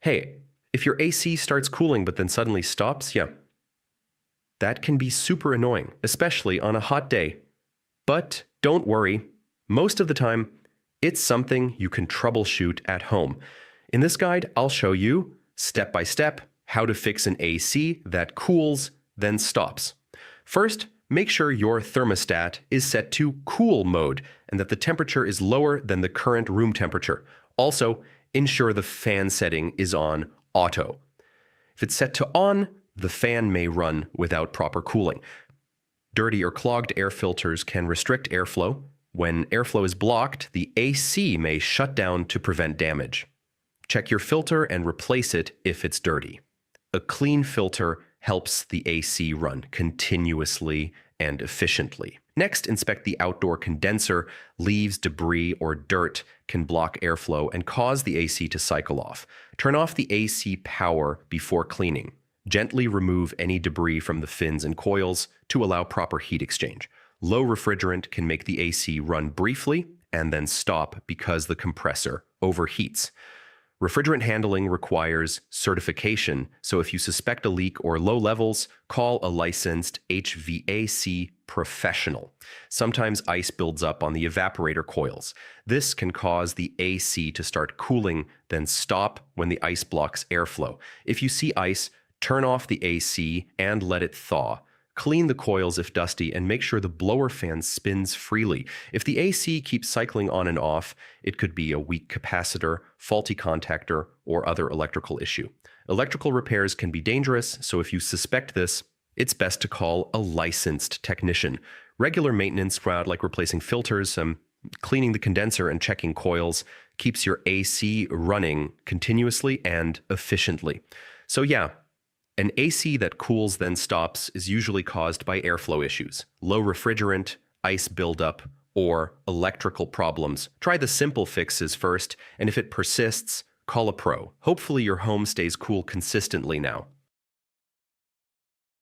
Hey, if your AC starts cooling but then suddenly stops, yeah, that can be super annoying, especially on a hot day. But don't worry, most of the time, it's something you can troubleshoot at home. In this guide, I'll show you, step by step, how to fix an AC that cools, then stops. First, make sure your thermostat is set to cool mode and that the temperature is lower than the current room temperature. Also, ensure the fan setting is on auto. If it's set to on, the fan may run without proper cooling. Dirty or clogged air filters can restrict airflow. When airflow is blocked, the AC may shut down to prevent damage. Check your filter and replace it if it's dirty. A clean filter helps the AC run continuously and efficiently. Next, inspect the outdoor condenser. Leaves, debris, or dirt can block airflow and cause the AC to cycle off. Turn off the AC power before cleaning. Gently remove any debris from the fins and coils to allow proper heat exchange. Low refrigerant can make the AC run briefly and then stop because the compressor overheats. Refrigerant handling requires certification, so if you suspect a leak or low levels, call a licensed HVAC professional. Sometimes ice builds up on the evaporator coils. This can cause the AC to start cooling, then stop when the ice blocks airflow. If you see ice, turn off the AC and let it thaw. Clean the coils if dusty and make sure the blower fan spins freely. If the AC keeps cycling on and off, it could be a weak capacitor, faulty contactor, or other electrical issue. Electrical repairs can be dangerous, so if you suspect this, it's best to call a licensed technician. Regular maintenance, like replacing filters, cleaning the condenser, and checking coils, keeps your AC running continuously and efficiently. So yeah, an AC that cools then stops is usually caused by airflow issues, low refrigerant, ice buildup, or electrical problems. Try the simple fixes first, and if it persists, call a pro. Hopefully your home stays cool consistently now.